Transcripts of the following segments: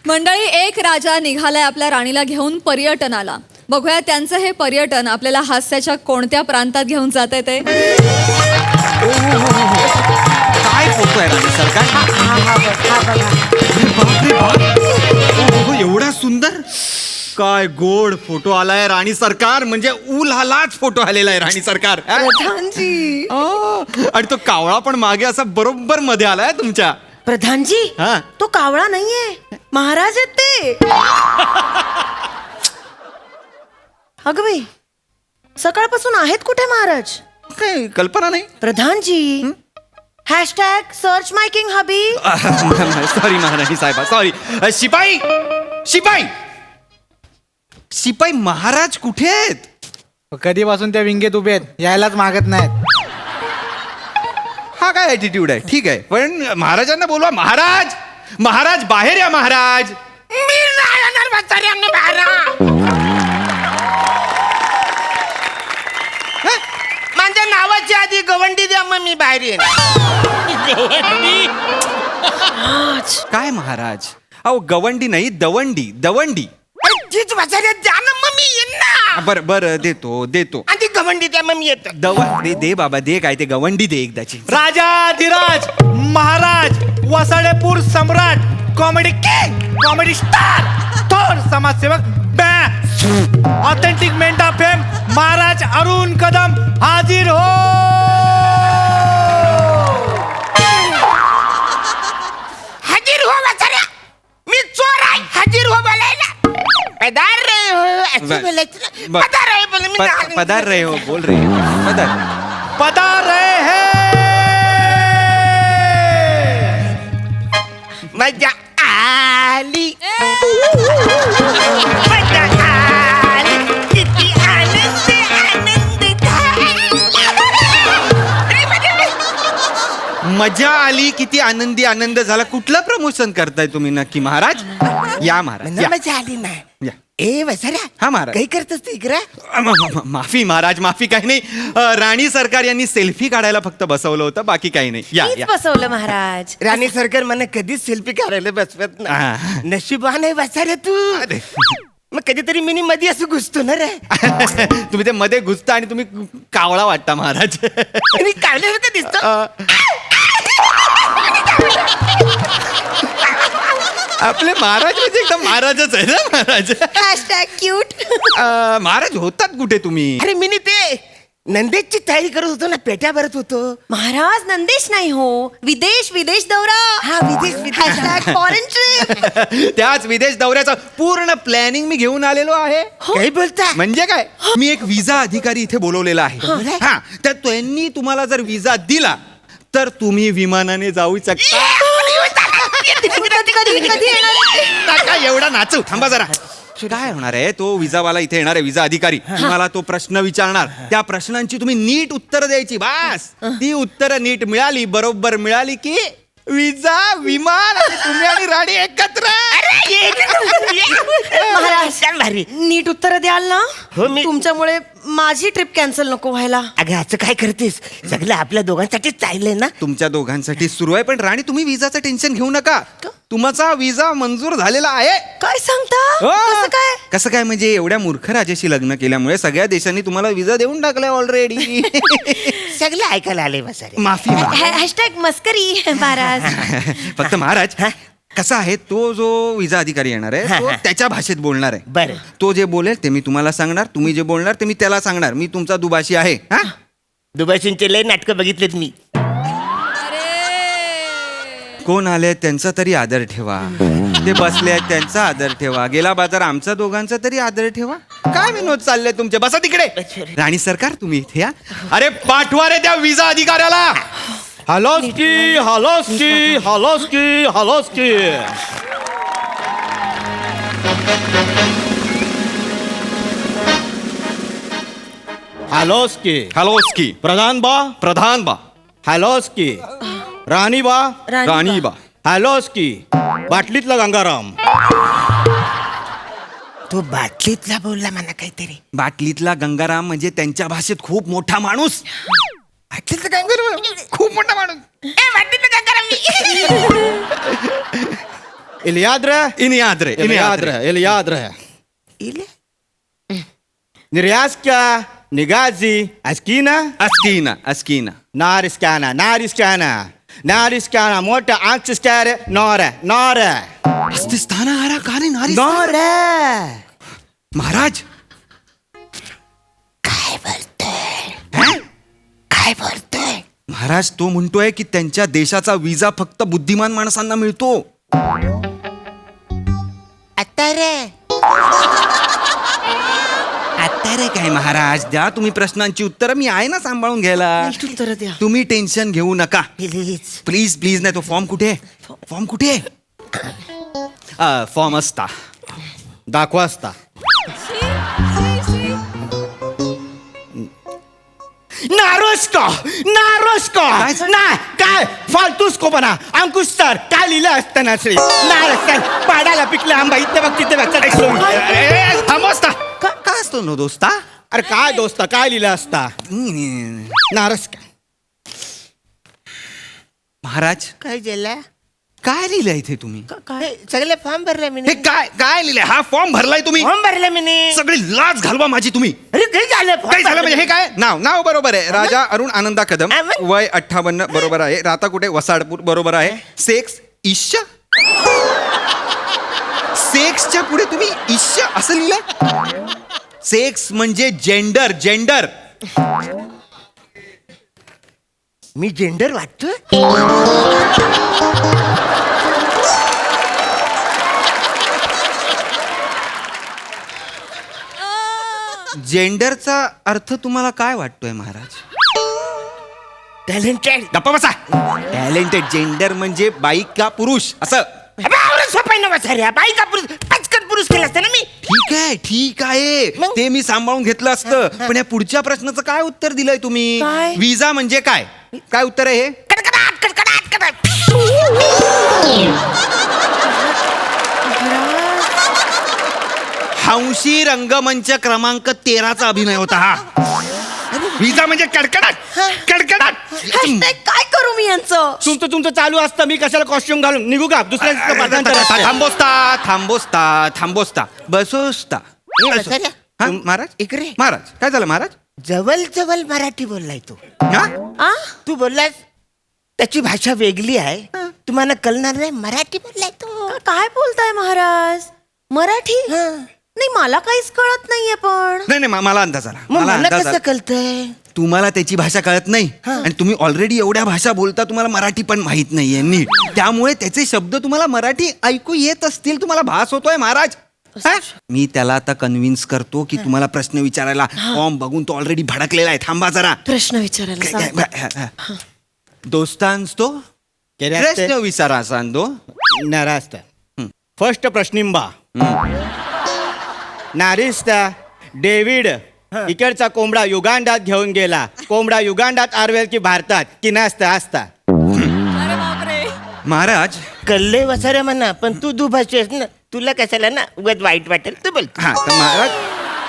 मंडळी, एक राजा निघालाय आपल्या राणीला घेऊन पर्यटनाला. बघूया त्यांचं हे पर्यटन आपल्याला हास्याच्या कोणत्या प्रांतात घेऊन जाते ते. काय फोटो आहे राणी सरकार? एवढा सुंदर, काय गोड फोटो आलाय राणी सरकार. म्हणजे उलालाच फोटो आलेला आहे राणी सरकार. प्रधानजी, आणि तो कावळा पण मागे असा बरोबर मध्ये आलाय तुमच्या. प्रधानजी, हा. तो कावळा नाहीये, महाराज आहेत ते. अगं बाई, सकाळपासून आहेत कुठे महाराज? काही कल्पना नाही. प्रधानजी, हॅशटॅग सर्च माय किंग हबी. सॉरी महाराणी साहेबा, सॉरी. शिपाई, शिपाई, शिपाई, महाराज कुठे आहेत? कधीपासून त्या विंगेत उभे आहेत, यायलाच मागत नाहीत. हा काय ॲटिट्यूड आहे? ठीक आहे, पण महाराजांना बोलवा. महाराज, महाराज बाहेर या. महाराज, मी नाही येणार म्हाताऱ्यांना बाहेर. माझ्या नावाच्या आधी गवंडी द्या, मग मी बाहेर येईन. काय महाराज? अहो गवंडी नाही, दवंडी, दवंडी. अरे तीच म्हाताऱ्या द्या ना, मग मी येईन ना. बर बर, देतो देतो. आणि ती गवंडी द्या, मग मी येतो. दे दे बाबा, दे. काय ते गवंडी दे एकदाची. राजाधिराज महाराज, वसाडेपूर सम्राट, कॉमेडी किंग, कॉमेडी स्टार, थोर समाजसेवक, authentic Manta fame, Maharaj Arun Kadam हाजिर हो. हाजीर हो म्हाताऱ्या, मी चोर आहे. हाजीर हो बोलायला. पधार रे हो असं बोलायचं ना. पधार आहे बोल, मी नाही. पधार रहे हो, बोल रहे हो. पधार. पधार रहे हैं. मजा आली, मजा आली, किती आनंद आनंद मजा आली, किती आनंदी आनंद झाला. कुठलं प्रमोशन करताय तुम्ही नक्की महाराज? या महाराज, या. मजा आली ना. या. ए वसऱ्या, हा महाराज. काही करतस तू इकडं? माफी महाराज, माफी. काही नाही, राणी सरकार यांनी सेल्फी काढायला फक्त बसवलं होतं, बाकी काही नाही. या मीच या. बसवलं महाराज. राणी सरकार मला कधीच सेल्फी काढायला बसवत ना. हा. नशिबान आहे वसऱ्या तू. अरे. मग कधीतरी मिनी मध्ये असं घुसतो ना रे. तुम्ही ते मध्ये घुसता आणि तुम्ही कावळा वाटता महाराज. मी काढल्यासारखं दिसतो. आपले महाराज म्हणजे एकदम महाराजच आहे ना महाराज. Hashtag cute. महाराज होतात कुठे तुम्ही? अरे मिनी ते नंदेशची तयारी करत होतो ना, पेट्या भरत होतो. महाराज नंदेश नाही हो, विदेश विदेश दौरा. हा, विदेश हॅशटॅग फॉरेन ट्रिप. त्याच विदेश दौऱ्याचं पूर्ण प्लॅनिंग मी घेऊन आलेलो आहे. काही बोलता? म्हणजे काय, मी एक विजा अधिकारी इथे बोलवलेला आहे. हा, तर त्यांनी तुम्हाला जर विजा दिला तर तुम्ही विमानाने जाऊ शकता. कधी येणार? काय एवढा नाचू, थांबा जरा. काय होणार आहे, तो विजावाला इथे येणार आहे, विजा अधिकारी. तुम्हाला तो प्रश्न विचारणार, त्या प्रश्नांची तुम्ही नीट उत्तर द्यायची. बास, ती उत्तरं नीट मिळाली, बरोबर मिळाली की विजा, विमान आणि तुम्ही आणि राणी एकत्र. महाराज, भारी. नीट उत्तर द्याल ना? हो, मी- तुमच्यामुळे माझी ट्रिप कॅन्सल नको व्हायला. अगं असं काय करतेस? सगळं आपल्या दोघांसाठी चाललंय ना. तुमच्या दोघांसाठी सुरू आहे, पण राणी तुम्ही विजाचं टेन्शन घेऊ नका. तुमचा विजा मंजूर झालेला आहे. काय सांगता? हो. कसं काय? कसं काय म्हणजे, एवढ्या मूर्ख राजाशी लग्न केल्यामुळे सगळ्या देशांनी तुम्हाला विजा देऊन टाकलाय ऑलरेडी. सगळं ऐकायला आले बसारे. माफी महाराज. हॅशटॅग मस्करी महाराज. फक्त महाराज, कसा आहे, तो जो विजा अधिकारी येणार आहे तो त्याच्या भाषेत बोलणार आहे. बरं. तो जे बोलेल ते मी तुम्हाला सांगणार, तुम्ही जे बोलणार ते मी त्याला सांगणार. मी तुमचा दुभाषी आहे. हा, दुबईचे लय नाटकं बघितलेत मी. कोण आले त्यांचा तरी आदर ठेवा. ते बसले आहेत त्यांचा आदर ठेवा. गेला बाजार आमचा दोघांचा तरी आदर ठेवा. काय विनोद चालले तुमचे? बसा तिकडे. राणी सरकार तुम्ही इथे या. अरे पाठवा रे त्या विजा अधिकाऱ्याला. हलोस्की हलोस्की हलोस्की हलोस्की. हलोस्की. हॅलोस्की. प्रधान बा. प्रधान बा. हॅलोस्की. राणी बा. राणी बा. हॅलोस्की. बाटलीतला गंगाराम. तो बाटलीतला बोलला मला काहीतरी. बाटलीतला गंगाराम म्हणजे त्यांच्या भाषेत खूप मोठा माणूस. बाटलीतला गंगाराम खूप मोठा माणूस. ए बाटलीतला गंगाराम मी. इल याद रहे इन याद रहे इल याद रहे इल याद रहे इले निर्यास्का निगाजी अस्कीना अस्कीना अस्कीना नारिस्काना नारिस्काना नारिस्काना मोठा आंचस्कार नोरे नोरे अस्तिस्ताना आरा का नाही नारी नोरे महाराज काय बोलतोय हैं? काय बोलतोय महाराज तो म्हणतोय की त्यांच्या देशाचा विजा फक्त बुद्धिमान माणसांना मिळतो. आता रे आता रे काय महाराज, द्या तुम्ही प्रश्नांची उत्तरं, मी आहे ना सांभाळून घ्यायला. उत्तर द्या तुम्ही टेन्शन घेऊ नका. Please please please. नाही तो फॉर्म कुठे आहे? फॉर्म कुठे आहे? फॉर्म असता दाखवा असता नारोस्को नारोस्को ना काय फालतूस्को बना अंकुश सर काय लिहिलं असतं ना श्री नारस पाडाला पिकलं आंबा इथे बघ तिथे बघ थांबोस्ता काय असतो नो दोस्ता? अरे काय दोस्ता काय लिहिलं असता नारस महाराज काय झाला काय लिहिलंय इथे तुम्ही? हे सगळे फॉर्म भरले मी हे काय काय लिहिलंय? हा फॉर्म भरलाय तुम्ही? फॉर्म भरले मी सगळी लाज घालवा माझी तुम्ही. अरे काय झालं form काय झालं भरले म्हणजे हे मी. काय? नाव नाव बरोबर आहे. राजा अरुण आनंदा कदम, हा, मग? वय 58 बरोबर आहे. राहता कुठे? वसाडपूर बरोबर आहे. सेक्स ईश्य. सेक्सच्या पुढे तुम्ही ईश्य असं लिहिलंय? सेक्स म्हणजे जेंडर जेंडर. मी जेंडर वाटतोय जेंडरचा अर्थ तुम्हाला काय वाटतोय महाराज? टॅलेंटेड गप्पा बसा. टॅलेंटेड. जेंडर म्हणजे बाई का पुरुष असं. सोपाय ना बसाऱ्या बाई का पुरुष पचकन पुरुष केला असतं ना मी ठीक आहे ठीक आहे, मग? ते मी सांभाळून घेतलं असतं. पण या पुढच्या प्रश्नाचं काय उत्तर दिलंय तुम्ही? काय? विजा म्हणजे काय? काय उत्तर आहे हे? कडकडाट कडकडाट कडकडाट हंशी रंगमंच क्रमांक 13चा अभिनय होता हा. विजा म्हणजे कडकडाट कडकडाट. Hashtag काय करू मी यांचं? तुमचं चालू असतं मी कशाला कॉस्ट्युम घालून निघू का दुसऱ्या दिवशी पाठांतर असतं. थांबोस्ता थांबोस्ता थांबोस्ता बसोस्ता. बसाऱ्या हा महाराज इकडे महाराज काय झालं महाराज? जवळ जवळ मराठी बोललाय तू हा? आ? तू बोललास त्याची भाषा वेगळी आहे तुम्हाला कळणार नाही मराठी बोललाय तू काय बोलताय महाराज? मराठी नाही मला काहीच कळत नाहीये पण नाही नाही मला अंदाज आला. मग मला अंदाज कसं आला. कळतंय तुम्हाला त्याची भाषा कळत नाही आणि तुम्ही ऑलरेडी एवढ्या भाषा बोलता, तुम्हाला मराठी पण माहित नाहीये नीट. त्यामुळे त्याचे शब्द तुम्हाला मराठी ऐकू येत असतील, तुम्हाला भास होतोय महाराज. हा? मी त्याला आता कन्व्हिन्स करतो की तुम्हाला प्रश्न विचारायला. फॉर्म बघून तो ऑलरेडी भडकलेला आहे. थांबा जरा. प्रश्न विचारायला सांग. दोस्तांस्तो प्रश्न विचारा सांदो. नारास्ता फर्स्ट प्रश्निंबा नारिस्ता डेव्हिड इकडचा कोंबडा युगांडात घेऊन गेला. कोंबडा युगांडात आरवेल की भारतात की नसता असता? महाराज कल्ले वसाऱ्या म्हणा पण तू दुभाषी आहेस ना तुला कशाला ना उगाच वाईट वाटेल तू बोल हा तर महाराज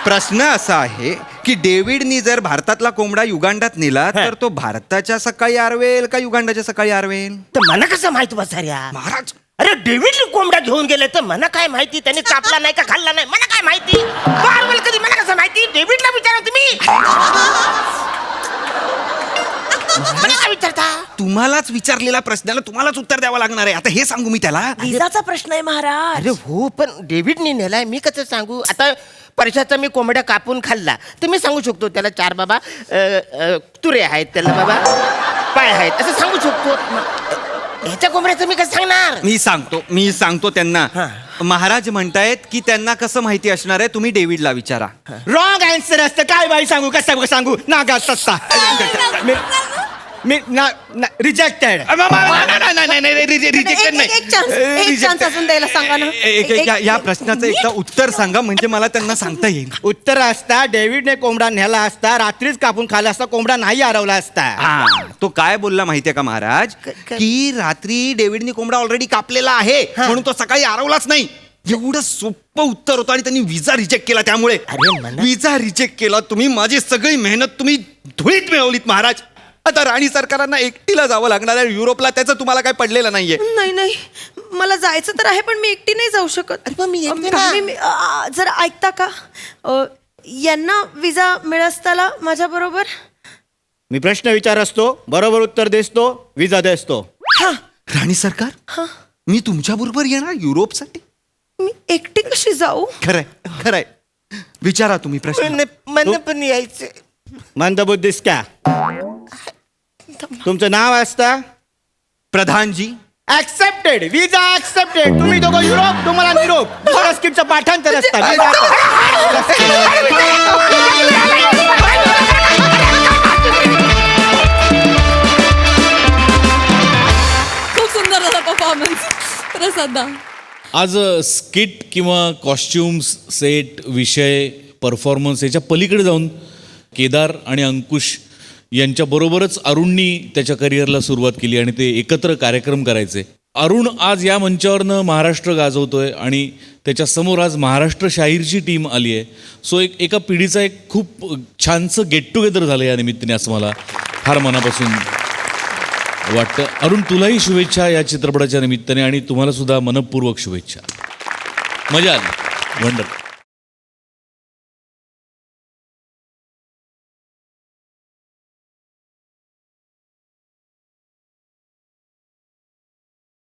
प्रश्न असा आहे की डेव्हिडनी जर भारतातला कोंबडा युगांडात नेला तर तो भारताच्या सकाळी आरवेल का युगांडाच्या सकाळी आरवेल? तर मला कसं माहित वसाऱ्या महाराज अरे डेव्हिड कोंबडा घेऊन गेले तर मला काय माहिती त्याने कापला नाही का खाल्ला नाही मला काय माहिती बारवल कधी मला कसं माहिती डेव्हिडला विचारा तुम्ही मला काय विचारता तुम्हालाच विचारलेल्या प्रश्नाला तुम्हालाच उत्तर द्यावं लागणार आहे. आता हे सांगू मी त्याला? विजाचा प्रश्न आहे महाराज. अरे हो पण डेव्हिडने नेलाय मी कसं सांगू आता परशाचा मी कोंबड्या कापून खाल्ला तर मी सांगू शकतो त्याला 4 बाबा तुरे आहेत त्याला बाबा पाय आहेत असं सांगू शकतो ह्याच्या कोंबड्याचं मी कसं सांगणार मी सांगतो त्यांना. महाराज म्हणतायत की त्यांना कसं माहिती असणार आहे, तुम्ही डेव्हिडला विचारा. रॉंग आन्सर असतं. काय बाई सांगू कसं सांगू नागा सस्ता मी रिजेक्टेड. एक चान्स अजून द्यायला सांगा ना. या प्रश्नाचं एकदा उत्तर सांगा म्हणजे मला त्यांना सांगता येईल. उत्तर असता डेव्हिडने कोंबडा नेला असता रात्रीच कापून खाला असता कोंबडा नाही हरवला असता. हा तो काय बोलला माहितीये का महाराज की रात्री डेव्हिडनी कोंबडा ऑलरेडी कापलेला आहे म्हणून तो सकाळी आरवलाच नाही. एवढं सोपं उत्तर होतं आणि त्यांनी विजा रिजेक्ट केला. त्यामुळे अरे मला- विजा रिजेक्ट केला तुम्ही. माझी सगळी मेहनत तुम्ही धुळीत मिळवलीत महाराज. आता राणी सरकारांना एकटीला जावं लागणार आहे युरोपला, त्याचं तुम्हाला काय पडलेलं नाहीये. नाही नाही, मला जायचं तर आहे पण मी एकटी नाही जाऊ शकत. अरे पण मी येते ना. जरा ऐकता का? यांना विजा मिळसताला माझ्या बरोबर. मी प्रश्न विचार असतो, बरोबर उत्तर देसतो, विजा देसतो. राणी सरकार, मी तुमच्या बरोबर येणार युरोपसाठी. मी एकटी कशी जाऊ? खरंय खरंय, विचारा तुम्ही प्रश्न. मला पण यायचं. मंदबुद्धीस का? तुमचं नाव असतं? प्रधानजी. ऍक्सेप्टेड, विजा ऍक्सेप्टेड. तुम्ही दोघं युरोप, तुम्हाला निरोप. दुसऱ्या स्किटचं पाठांतर असतं. खूप सुंदर होता परफॉर्मन्स प्रसादा. आज स्किट किंवा कॉस्ट्युम्स, सेट, विषय, परफॉर्मन्स याच्या पलीकडे जाऊन केदार आणि अंकुश यांच्याबरोबरच अरुणनी त्याच्या करिअरला सुरुवात केली आणि ते एकत्र कार्यक्रम करायचे. अरुण आज या मंचावरनं महाराष्ट्र गाजवतोय आणि त्याच्यासमोर आज महाराष्ट्र शाहीरची टीम आली आहे. सो एका पिढीचा एक खूप छानसं गेट टुगेदर झालं या निमित्ताने, असं मला फार मनापासून वाटतं. अरुण, तुलाही शुभेच्छा या चित्रपटाच्या निमित्ताने आणि तुम्हाला सुद्धा मनपूर्वक शुभेच्छा. मजा आली. वंडर.